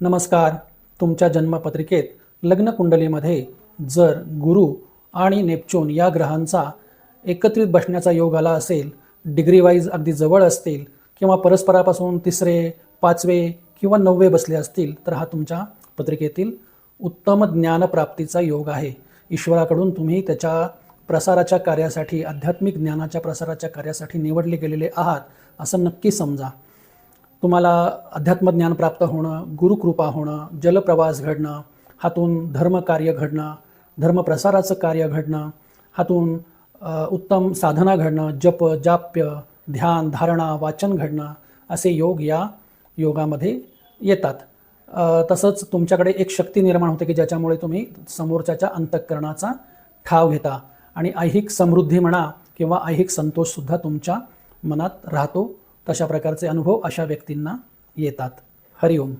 नमस्कार. तुमच्या जन्मपत्रिकेत लग्नकुंडलीमध्ये जर गुरु आणि नेपच्यून या ग्रहांचा एकत्रित बसण्याचा योग आला असेल, डिग्री वाईज अगदी जवळ असतील किंवा परस्परापासून 3रे, 5वे किंवा 9वे बसले असतील, तर हा तुमच्या पत्रिकेतील उत्तम ज्ञानप्राप्तीचा योग आहे. ईश्वराकडून तुम्ही त्याच्या प्रसाराच्या कार्यासाठी, आध्यात्मिक ज्ञानाच्या प्रसाराच्या कार्यासाठी निवडले गेलेले आहात असं नक्की समजा. तुम्हाला अध्यात्मज्ञान प्राप्त होणं, गुरुकृपा होणं, जलप्रवास घडणं, हातून धर्मकार्य घडणं, धर्मप्रसाराचं कार्य घडणं, हातून उत्तम साधना घडणं, जप, जाप्य, ध्यान, धारणा, वाचन घडणं असे योग या योगामध्ये येतात. तसंच तुमच्याकडे एक शक्ती निर्माण होते की ज्याच्यामुळे तुम्ही समोरच्याच्या अंतःकरणाचा ठाव घेता आणि ऐहिक समृद्धी म्हणा किंवा ऐहिक संतोषसुद्धा तुमच्या मनात राहतो. तशा प्रकारचे अनुभव अशा व्यक्तींना येतात. हरिओम.